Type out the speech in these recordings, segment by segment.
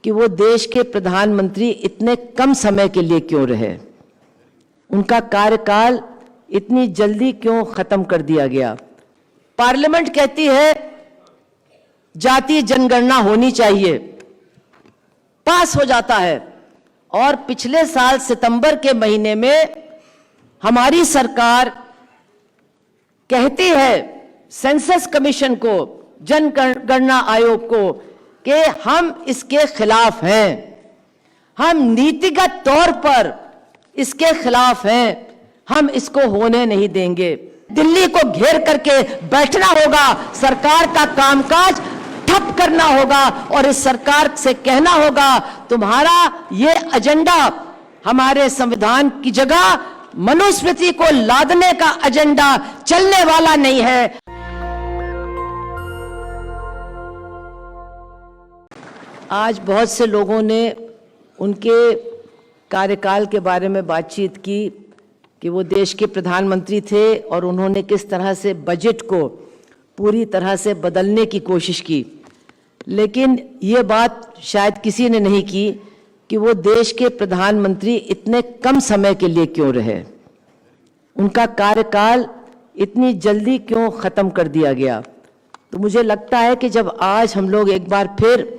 कि वो देश के प्रधानमंत्री इतने कम समय के लिए क्यों रहे, उनका कार्यकाल इतनी जल्दी क्यों खत्म कर दिया गया। पार्लियामेंट कहती है जातीय जनगणना होनी चाहिए, पास हो जाता है, और पिछले साल सितंबर के महीने में हमारी सरकार कहती है सेंसस कमीशन को, जनगणना आयोग को, कि हम इसके खिलाफ हैं, हम नीतिगत तौर पर इसके खिलाफ हैं, हम इसको होने नहीं देंगे। दिल्ली को घेर करके बैठना होगा, सरकार का कामकाज ठप करना होगा और इस सरकार से कहना होगा तुम्हारा ये एजेंडा हमारे संविधान की जगह मनुस्मृति को लादने का एजेंडा चलने वाला नहीं है। आज बहुत से लोगों ने उनके कार्यकाल के बारे में बातचीत की कि वो देश के प्रधानमंत्री थे और उन्होंने किस तरह से बजट को पूरी तरह से बदलने की कोशिश की, लेकिन ये बात शायद किसी ने नहीं की कि वो देश के प्रधानमंत्री इतने कम समय के लिए क्यों रहे, उनका कार्यकाल इतनी जल्दी क्यों ख़त्म कर दिया गया। तो मुझे लगता है कि जब आज हम लोग एक बार फिर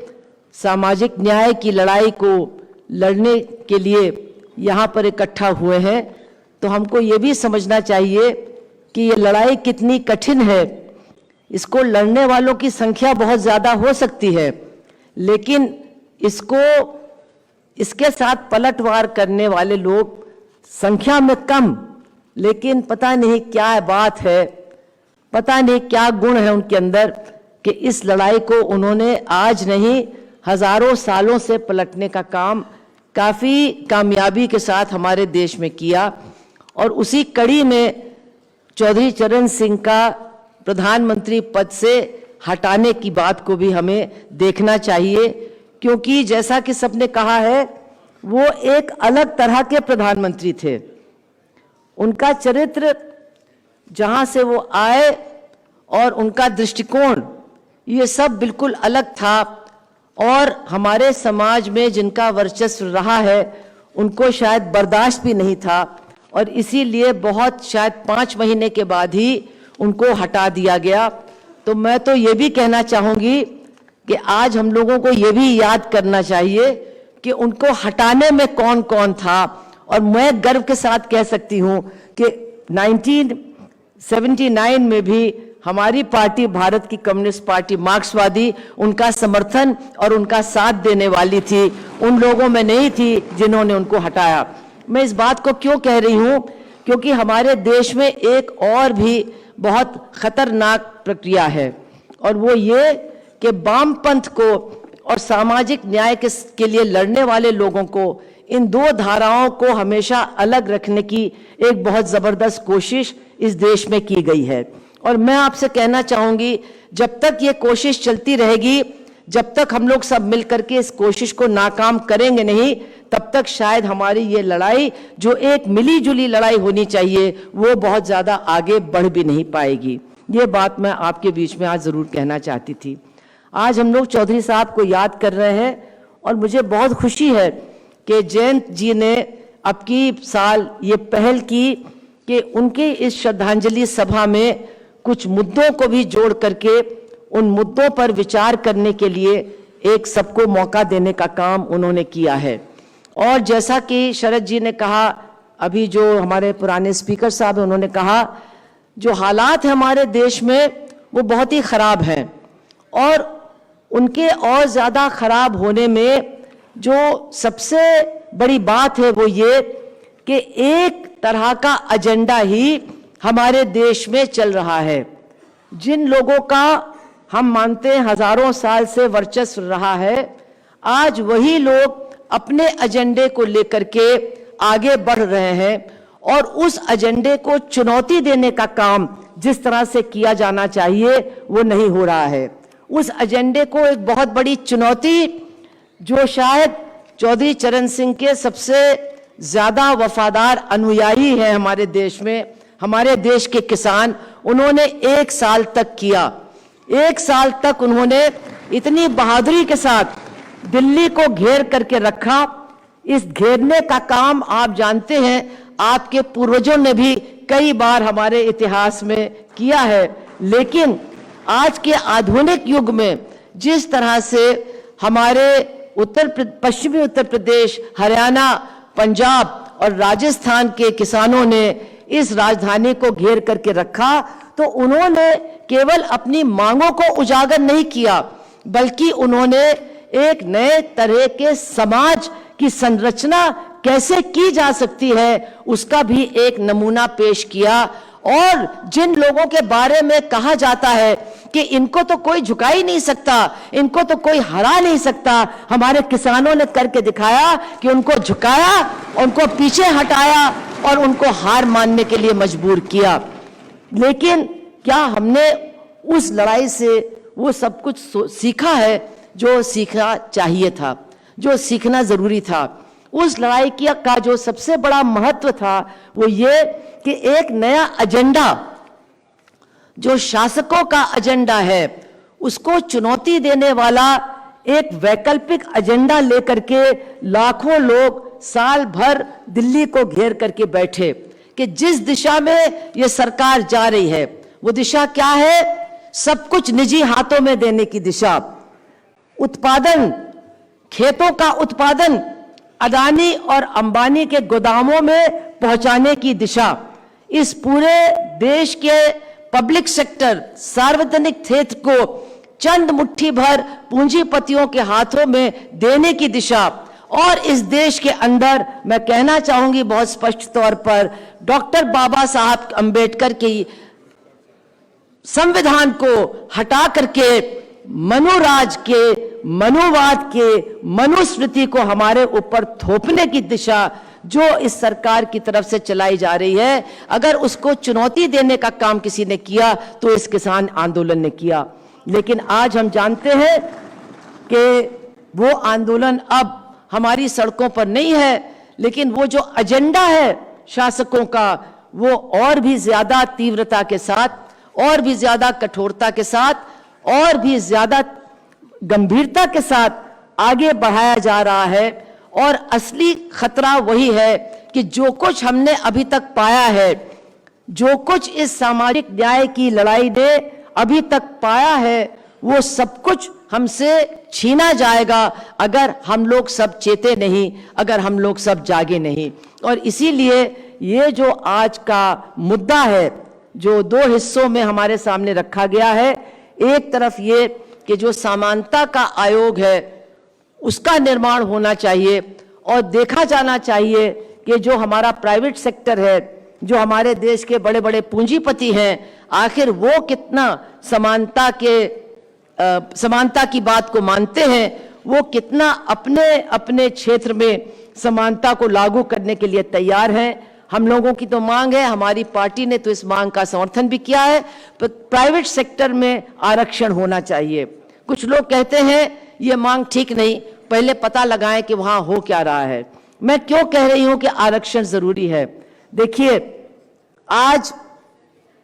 सामाजिक न्याय की लड़ाई को लड़ने के लिए यहाँ पर इकट्ठा हुए हैं, तो हमको ये भी समझना चाहिए कि ये लड़ाई कितनी कठिन है। इसको लड़ने वालों की संख्या बहुत ज़्यादा हो सकती है, लेकिन इसके साथ पलटवार करने वाले लोग संख्या में कम, लेकिन पता नहीं क्या बात है, पता नहीं क्या गुण है उनके अंदर कि इस लड़ाई को उन्होंने आज नहीं हजारों सालों से पलटने का काम काफ़ी कामयाबी के साथ हमारे देश में किया। और उसी कड़ी में चौधरी चरण सिंह का प्रधानमंत्री पद से हटाने की बात को भी हमें देखना चाहिए, क्योंकि जैसा कि सबने कहा है वो एक अलग तरह के प्रधानमंत्री थे। उनका चरित्र, जहां से वो आए और उनका दृष्टिकोण, ये सब बिल्कुल अलग था, और हमारे समाज में जिनका वर्चस्व रहा है उनको शायद बर्दाश्त भी नहीं था, और इसीलिए बहुत शायद 5 महीने के बाद ही उनको हटा दिया गया। तो मैं तो ये भी कहना चाहूँगी कि आज हम लोगों को ये भी याद करना चाहिए कि उनको हटाने में कौन कौन था। और मैं गर्व के साथ कह सकती हूँ कि 1979 में भी हमारी पार्टी, भारत की कम्युनिस्ट पार्टी मार्क्सवादी, उनका समर्थन और उनका साथ देने वाली थी, उन लोगों में नहीं थी जिन्होंने उनको हटाया। मैं इस बात को क्यों कह रही हूँ, क्योंकि हमारे देश में एक और भी बहुत खतरनाक प्रक्रिया है, और वो ये कि वामपंथ को और सामाजिक न्याय के लिए लड़ने वाले लोगों को, इन दो धाराओं को हमेशा अलग रखने की एक बहुत ज़बरदस्त कोशिश इस देश में की गई है। और मैं आपसे कहना चाहूँगी, जब तक ये कोशिश चलती रहेगी, जब तक हम लोग सब मिल करके इस कोशिश को नाकाम करेंगे नहीं, तब तक शायद हमारी ये लड़ाई, जो एक मिली जुली लड़ाई होनी चाहिए, वो बहुत ज़्यादा आगे बढ़ भी नहीं पाएगी। ये बात मैं आपके बीच में आज ज़रूर कहना चाहती थी। आज हम लोग चौधरी साहब को याद कर रहे हैं, और मुझे बहुत खुशी है कि जयंत जी ने अब की साल ये पहल की कि उनके इस श्रद्धांजलि सभा में कुछ मुद्दों को भी जोड़ करके उन मुद्दों पर विचार करने के लिए एक सबको मौका देने का काम उन्होंने किया है। और जैसा कि शरद जी ने कहा, अभी जो हमारे पुराने स्पीकर साहब हैं उन्होंने कहा, जो हालात है हमारे देश में वो बहुत ही ख़राब हैं, और उनके और ज़्यादा ख़राब होने में जो सबसे बड़ी बात है वो ये कि एक तरह का एजेंडा ही हमारे देश में चल रहा है। जिन लोगों का हम मानते हैं हजारों साल से वर्चस्व रहा है, आज वही लोग अपने एजेंडे को लेकर के आगे बढ़ रहे हैं, और उस एजेंडे को चुनौती देने का काम जिस तरह से किया जाना चाहिए वो नहीं हो रहा है। उस एजेंडे को एक बहुत बड़ी चुनौती, जो शायद चौधरी चरण सिंह के सबसे ज्यादा वफादार अनुयायी हैं हमारे देश में, हमारे देश के किसान, उन्होंने 1 साल तक किया। 1 साल तक उन्होंने इतनी बहादुरी के साथ दिल्ली को घेर करके रखा। इस घेरने का काम आप जानते हैं, आपके पूर्वजों ने भी कई बार हमारे इतिहास में किया है। लेकिन आज के आधुनिक युग में जिस तरह से हमारे पश्चिमी उत्तर प्रदेश, हरियाणा, पंजाब और राजस्थान के किसानों ने इस राजधानी को घेर करके रखा, तो उन्होंने केवल अपनी मांगों को उजागर नहीं किया, बल्कि उन्होंने एक नए तरह के समाज की संरचना कैसे की जा सकती है उसका भी एक नमूना पेश किया। और जिन लोगों के बारे में कहा जाता है कि इनको तो कोई झुका ही नहीं सकता, इनको तो कोई हरा नहीं सकता, हमारे किसानों ने करके दिखाया कि उनको झुकाया, उनको पीछे हटाया और उनको हार मानने के लिए मजबूर किया। लेकिन क्या हमने उस लड़ाई से वो सब कुछ सीखा है जो सीखना चाहिए था, जो सीखना जरूरी था? उस लड़ाई का जो सबसे बड़ा महत्व था वो ये कि एक नया एजेंडा, जो शासकों का एजेंडा है, उसको चुनौती देने वाला एक वैकल्पिक एजेंडा लेकर के लाखों लोग साल भर दिल्ली को घेर करके बैठे कि जिस दिशा में ये सरकार जा रही है वो दिशा क्या है? सब कुछ निजी हाथों में देने की दिशा, उत्पादन, खेतों का उत्पादन अदानी और अंबानी के गोदामों में पहुंचाने की दिशा, इस पूरे देश के पब्लिक सेक्टर, सार्वजनिक क्षेत्र को चंद मुट्ठी भर पूंजीपतियों के हाथों में देने की दिशा। और इस देश के अंदर मैं कहना चाहूंगी बहुत स्पष्ट तौर पर, डॉक्टर बाबा साहब अंबेडकर की संविधान को हटा करके मनुराज के, मनुवाद के, मनुस्मृति को हमारे ऊपर थोपने की दिशा जो इस सरकार की तरफ से चलाई जा रही है, अगर उसको चुनौती देने का काम किसी ने किया तो इस किसान आंदोलन ने किया। लेकिन आज हम जानते हैं कि वो आंदोलन अब हमारी सड़कों पर नहीं है, लेकिन वो जो एजेंडा है शासकों का, वो और भी ज्यादा तीव्रता के साथ, और भी ज्यादा कठोरता के साथ, और भी ज्यादा गंभीरता के साथ आगे बढ़ाया जा रहा है। और असली खतरा वही है कि जो कुछ हमने अभी तक पाया है, जो कुछ इस सामाजिक न्याय की लड़ाई ने अभी तक पाया है, वो सब कुछ हमसे छीना जाएगा अगर हम लोग सब चेते नहीं, अगर हम लोग सब जागे नहीं। और इसीलिए ये जो आज का मुद्दा है, जो दो हिस्सों में हमारे सामने रखा गया है, एक तरफ ये कि जो समानता का आयोग है उसका निर्माण होना चाहिए और देखा जाना चाहिए कि जो हमारा प्राइवेट सेक्टर है, जो हमारे देश के बड़े बड़े पूंजीपति हैं, आखिर वो कितना समानता की बात को मानते हैं, वो कितना अपने अपने क्षेत्र में समानता को लागू करने के लिए तैयार हैं। हम लोगों की तो मांग है, हमारी पार्टी ने तो इस मांग का समर्थन भी किया है, प्राइवेट सेक्टर में आरक्षण होना चाहिए। कुछ लोग कहते हैं ये मांग ठीक नहीं, पहले पता लगाएं कि वहां हो क्या रहा है। मैं क्यों कह रही हूं कि आरक्षण जरूरी है? देखिए, आज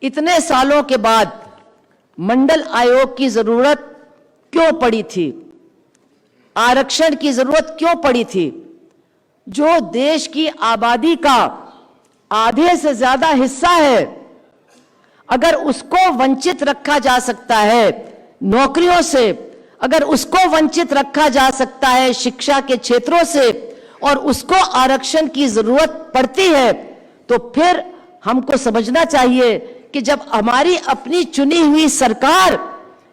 इतने सालों के बाद मंडल आयोग की जरूरत क्यों पड़ी थी? आरक्षण की जरूरत क्यों पड़ी थी? जो देश की आबादी का आधे से ज्यादा हिस्सा है, अगर उसको वंचित रखा जा सकता है नौकरियों से, अगर उसको वंचित रखा जा सकता है शिक्षा के क्षेत्रों से, और उसको आरक्षण की जरूरत पड़ती है, तो फिर हमको समझना चाहिए कि जब हमारी अपनी चुनी हुई सरकार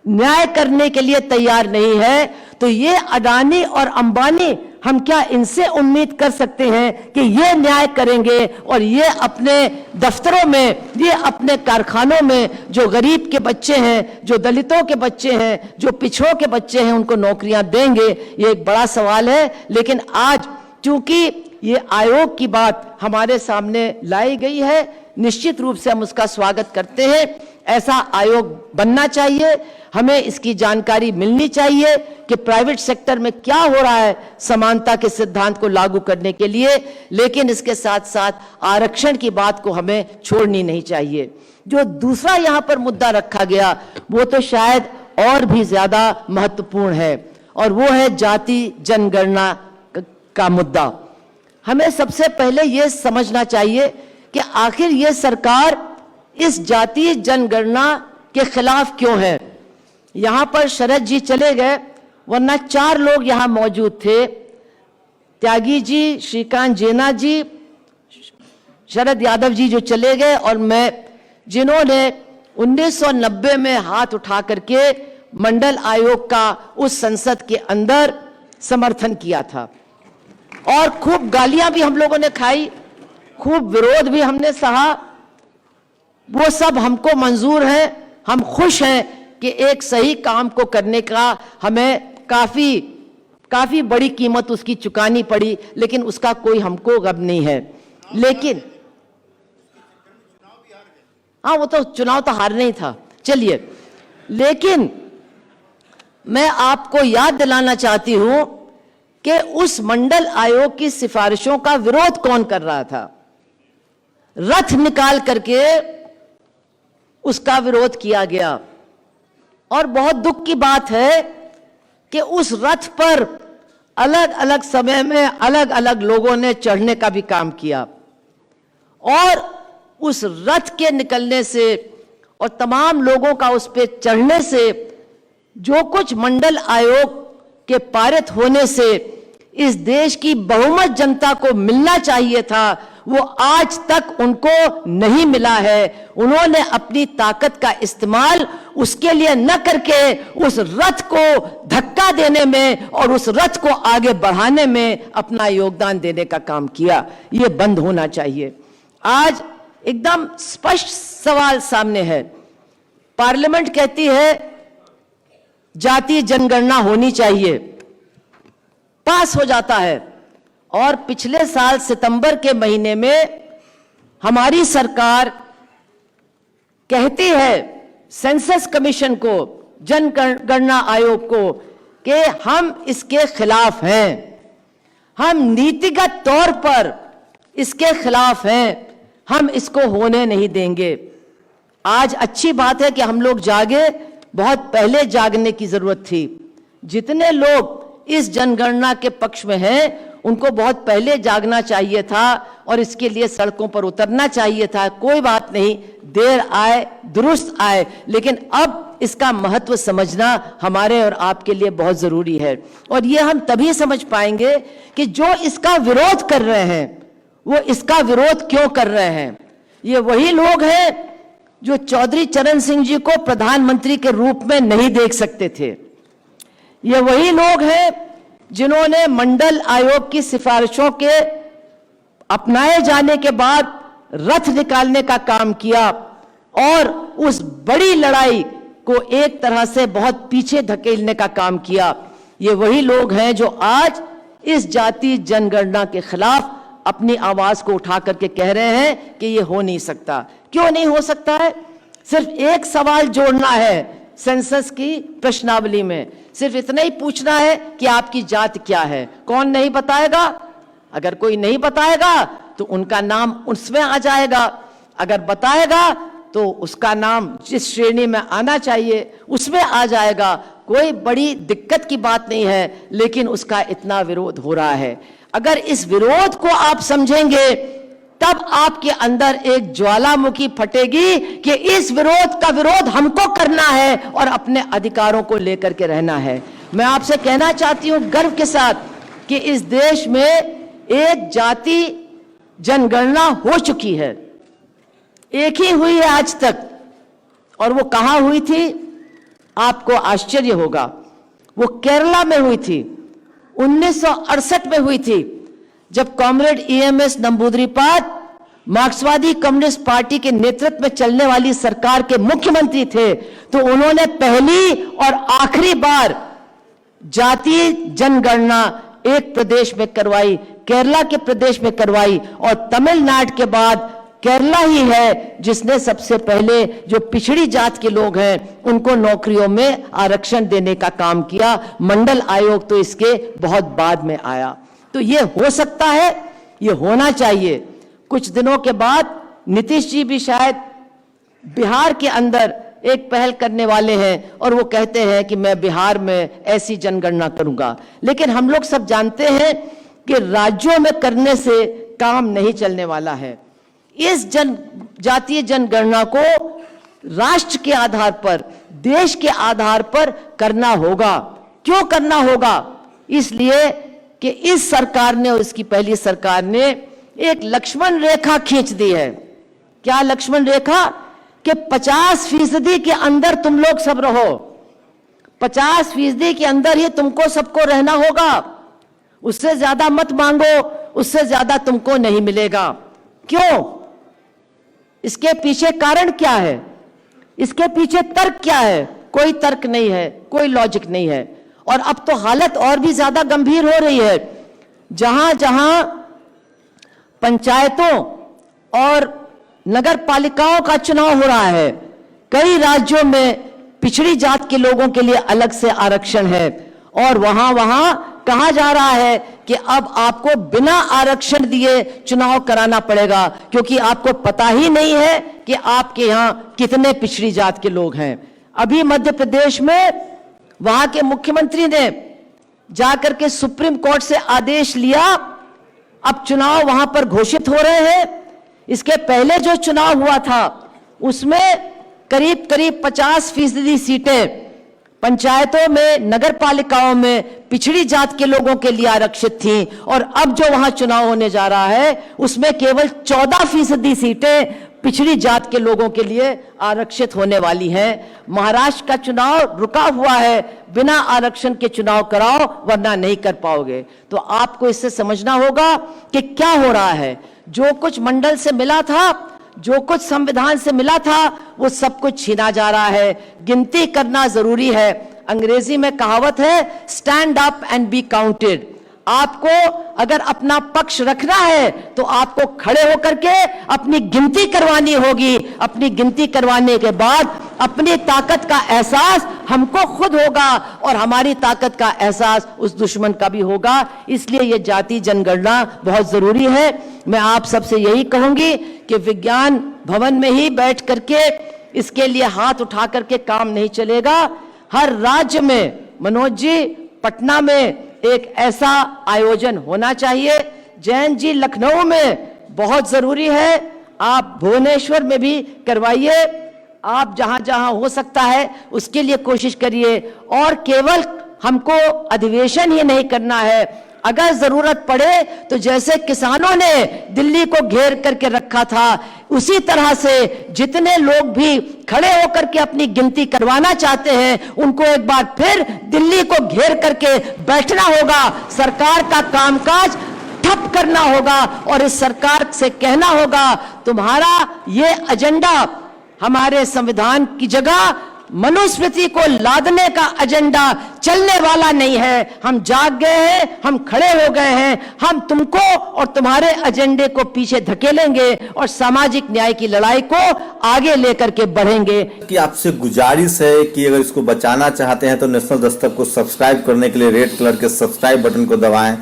न्याय करने के लिए तैयार नहीं है, तो ये अडानी और अंबानी, हम क्या इनसे उम्मीद कर सकते हैं कि ये न्याय करेंगे और ये अपने दफ्तरों में, ये अपने कारखानों में जो गरीब के बच्चे हैं, जो दलितों के बच्चे हैं, जो पिछड़ों के बच्चे हैं, उनको नौकरियां देंगे? ये एक बड़ा सवाल है। लेकिन आज चूंकि ये आयोग की बात हमारे सामने लाई गई है, निश्चित रूप से हम उसका स्वागत करते हैं। ऐसा आयोग बनना चाहिए, हमें इसकी जानकारी मिलनी चाहिए कि प्राइवेट सेक्टर में क्या हो रहा है समानता के सिद्धांत को लागू करने के लिए। लेकिन इसके साथ साथ आरक्षण की बात को हमें छोड़नी नहीं चाहिए। जो दूसरा यहां पर मुद्दा रखा गया वो तो शायद और भी ज्यादा महत्वपूर्ण है, और वो है जाति जनगणना का मुद्दा। हमें सबसे पहले ये समझना चाहिए कि आखिर ये सरकार इस जातीय जनगणना के खिलाफ क्यों है। यहां पर शरद जी चले गए, वरना 4 लोग यहां मौजूद थे, त्यागी जी, श्रीकांत जेना जी, शरद यादव जी जो चले गए, और मैं, जिन्होंने 1990 में हाथ उठा करके मंडल आयोग का उस संसद के अंदर समर्थन किया था। और खूब गालियां भी हम लोगों ने खाई, खूब विरोध भी हमने सहा। वो सब हमको मंजूर है, हम खुश हैं कि एक सही काम को करने का हमें काफी बड़ी कीमत उसकी चुकानी पड़ी, लेकिन उसका कोई हमको गम नहीं है। लेकिन हाँ, वो तो चुनाव तो हारना ही था, चलिए। लेकिन मैं आपको याद दिलाना चाहती हूं कि उस मंडल आयोग की सिफारिशों का विरोध कौन कर रहा था। रथ निकाल करके उसका विरोध किया गया, और बहुत दुख की बात है कि उस रथ पर अलग अलग समय में अलग अलग लोगों ने चढ़ने का भी काम किया, और उस रथ के निकलने से और तमाम लोगों का उस पे चढ़ने से, जो कुछ मंडल आयोग के पारित होने से इस देश की बहुमत जनता को मिलना चाहिए था, वो आज तक उनको नहीं मिला है। उन्होंने अपनी ताकत का इस्तेमाल उसके लिए न करके उस रथ को धक्का देने में और उस रथ को आगे बढ़ाने में अपना योगदान देने का काम किया। ये बंद होना चाहिए। आज एकदम स्पष्ट सवाल सामने है। पार्लियामेंट कहती है जातीय जनगणना होनी चाहिए, पास हो जाता है, और पिछले साल सितंबर के महीने में हमारी सरकार कहती है सेंसस कमीशन को, जनगणना आयोग को, कि हम इसके खिलाफ हैं, हम नीतिगत तौर पर इसके खिलाफ हैं, हम इसको होने नहीं देंगे। आज अच्छी बात है कि हम लोग जागे, बहुत पहले जागने की जरूरत थी। जितने लोग इस जनगणना के पक्ष में हैं, उनको बहुत पहले जागना चाहिए था और इसके लिए सड़कों पर उतरना चाहिए था। कोई बात नहीं, देर आए दुरुस्त आए, लेकिन अब इसका महत्व समझना हमारे और आपके लिए बहुत जरूरी है। और ये हम तभी समझ पाएंगे कि जो इसका विरोध कर रहे हैं वो इसका विरोध क्यों कर रहे हैं। ये वही लोग हैं जो चौधरी चरण सिंह जी को प्रधानमंत्री के रूप में नहीं देख सकते थे। ये वही लोग हैं जिन्होंने मंडल आयोग की सिफारिशों के अपनाए जाने के बाद रथ निकालने का काम किया और उस बड़ी लड़ाई को एक तरह से बहुत पीछे धकेलने का काम किया। ये वही लोग हैं जो आज इस जातीय जनगणना के खिलाफ अपनी आवाज को उठा करके कह रहे हैं कि ये हो नहीं सकता। क्यों नहीं हो सकता है? सिर्फ एक सवाल जोड़ना है सेंसस की प्रश्नावली में, सिर्फ इतना ही पूछना है कि आपकी जात क्या है। कौन नहीं बताएगा? अगर कोई नहीं बताएगा तो उनका नाम उसमें आ जाएगा, अगर बताएगा तो उसका नाम जिस श्रेणी में आना चाहिए उसमें आ जाएगा। कोई बड़ी दिक्कत की बात नहीं है, लेकिन उसका इतना विरोध हो रहा है। अगर इस विरोध को आप समझेंगे तब आपके अंदर एक ज्वालामुखी फटेगी कि इस विरोध का विरोध हमको करना है और अपने अधिकारों को लेकर के रहना है। मैं आपसे कहना चाहती हूं गर्व के साथ कि इस देश में एक जाति जनगणना हो चुकी है, एक ही हुई है आज तक। और वो कहां हुई थी? आपको आश्चर्य होगा, वो केरला में हुई थी, 1968 में हुई थी, जब कॉमरेड EMS नंबूदरीपाद मार्क्सवादी कम्युनिस्ट पार्टी के नेतृत्व में चलने वाली सरकार के मुख्यमंत्री थे। तो उन्होंने पहली और आखिरी बार जातीय जनगणना एक प्रदेश में करवाई, केरला के प्रदेश में करवाई, और तमिलनाडु के बाद केरला ही है जिसने सबसे पहले जो पिछड़ी जात के लोग हैं उनको नौकरियों में आरक्षण देने का काम किया। मंडल आयोग तो इसके बहुत बाद में आया। तो ये हो सकता है, ये होना चाहिए। कुछ दिनों के बाद नीतीश जी भी शायद बिहार के अंदर एक पहल करने वाले हैं और वो कहते हैं कि मैं बिहार में ऐसी जनगणना करूंगा। लेकिन हम लोग सब जानते हैं कि राज्यों में करने से काम नहीं चलने वाला है। इस जातीय जनगणना को राष्ट्र के आधार पर, देश के आधार पर करना होगा। क्यों करना होगा? इसलिए कि इस सरकार ने और इसकी पहली सरकार ने एक लक्ष्मण रेखा खींच दी है। क्या लक्ष्मण रेखा? कि 50% के अंदर तुम लोग सब रहो, 50% के अंदर ही तुमको सबको रहना होगा, उससे ज्यादा मत मांगो, उससे ज्यादा तुमको नहीं मिलेगा। क्यों? इसके पीछे कारण क्या है? इसके पीछे तर्क क्या है? कोई तर्क नहीं है, कोई लॉजिक नहीं है। और अब तो हालत और भी ज्यादा गंभीर हो रही है। जहां जहां पंचायतों और नगर पालिकाओं का चुनाव हो रहा है, कई राज्यों में पिछड़ी जात के लोगों के लिए अलग से आरक्षण है और वहां कहा जा रहा है कि अब आपको बिना आरक्षण दिए चुनाव कराना पड़ेगा, क्योंकि आपको पता ही नहीं है कि आपके यहां कितने पिछड़ी जात के लोग हैं। अभी मध्य प्रदेश में वहां के मुख्यमंत्री ने जाकर के सुप्रीम कोर्ट से आदेश लिया, अब चुनाव वहां पर घोषित हो रहे हैं। इसके पहले जो चुनाव हुआ था उसमें करीब 50% सीटें पंचायतों में, नगर पालिकाओं में पिछड़ी जात के लोगों के लिए आरक्षित थी और अब जो वहां चुनाव होने जा रहा है उसमें केवल 14% सीटें पिछड़ी जात के लोगों के लिए आरक्षित होने वाली हैं। महाराष्ट्र का चुनाव रुका हुआ है, बिना आरक्षण के चुनाव कराओ वरना नहीं कर पाओगे। तो आपको इससे समझना होगा कि क्या हो रहा है। जो कुछ मंडल से मिला था, जो कुछ संविधान से मिला था, वो सब कुछ छीना जा रहा है। गिनती करना जरूरी है। अंग्रेजी में कहावत है, stand up and be counted. आपको अगर अपना पक्ष रखना है तो आपको खड़े होकर के अपनी गिनती करवानी होगी। अपनी गिनती करवाने के बाद अपनी ताकत का एहसास हमको खुद होगा और हमारी ताकत का एहसास उस दुश्मन का भी होगा। इसलिए ये जाति जनगणना बहुत जरूरी है। मैं आप सबसे यही कहूंगी कि विज्ञान भवन में ही बैठ करके इसके लिए हाथ उठा करके काम नहीं चलेगा। हर राज्य में, मनोज जी, पटना में एक ऐसा आयोजन होना चाहिए। जैन जी, लखनऊ में बहुत जरूरी है। आप भुवनेश्वर में भी करवाइए। आप जहां जहां हो सकता है उसके लिए कोशिश करिए। और केवल हमको अधिवेशन ही नहीं करना है, अगर जरूरत पड़े तो जैसे किसानों ने दिल्ली को घेर करके रखा था, उसी तरह से जितने लोग भी खड़े होकर के अपनी गिनती करवाना चाहते हैं उनको एक बार फिर दिल्ली को घेर करके बैठना होगा। सरकार का कामकाज ठप करना होगा और इस सरकार से कहना होगा, तुम्हारा ये एजेंडा हमारे संविधान की जगह मनुस्मृति को लादने का एजेंडा चलने वाला नहीं है। हम जाग गए हैं, हम खड़े हो गए हैं। हम तुमको और तुम्हारे एजेंडे को पीछे धकेलेंगे और सामाजिक न्याय की लड़ाई को आगे लेकर के बढ़ेंगे। कि आपसे गुजारिश है कि अगर इसको बचाना चाहते हैं तो नेशनल दस्तक को सब्सक्राइब करने के लिए रेड कलर के सब्सक्राइब बटन को दबाएं,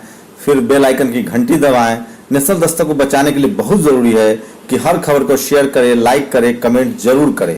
फिर बेल आइकन की घंटी दबाएं। नेशनल दस्तक को बचाने के लिए बहुत जरूरी है कि हर खबर को शेयर करें, लाइक करें, कमेंट जरूर करें।